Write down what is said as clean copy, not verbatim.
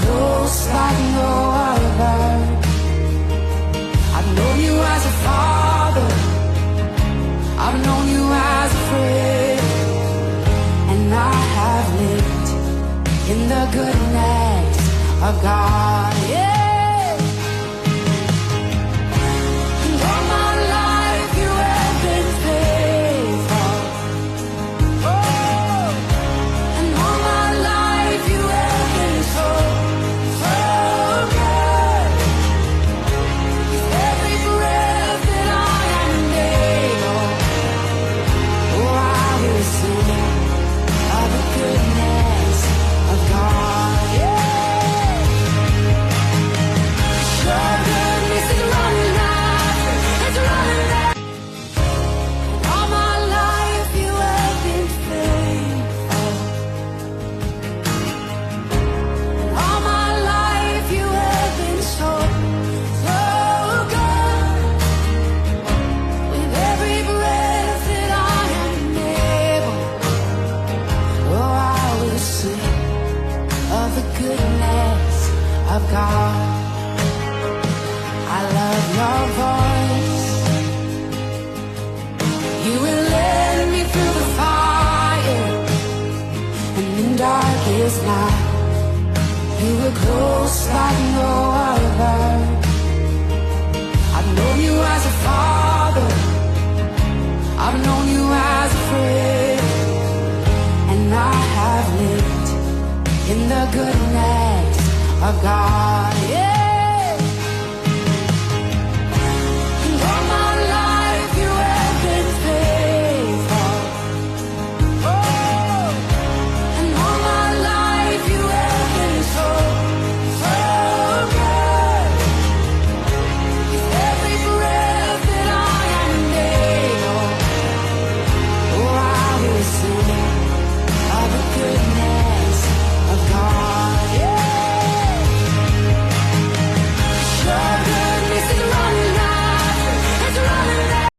close like no other. I've known you as a father, I've known you as a friend, and I have lived in the goodness of God, yeah. And all my life you have been faithful. Oh, and all my life you have been so, so good. With every breath that I am able, oh, I will sing of the goodness of God, yeah. Your goodness is running after, it's running after. All my life you have been faithful. All my life you have been so, so good. With every breath that I am able, oh, I will sing of the goodness of God. I love your voice. You will lead me through the fire, and in darkest night, you were close like no other.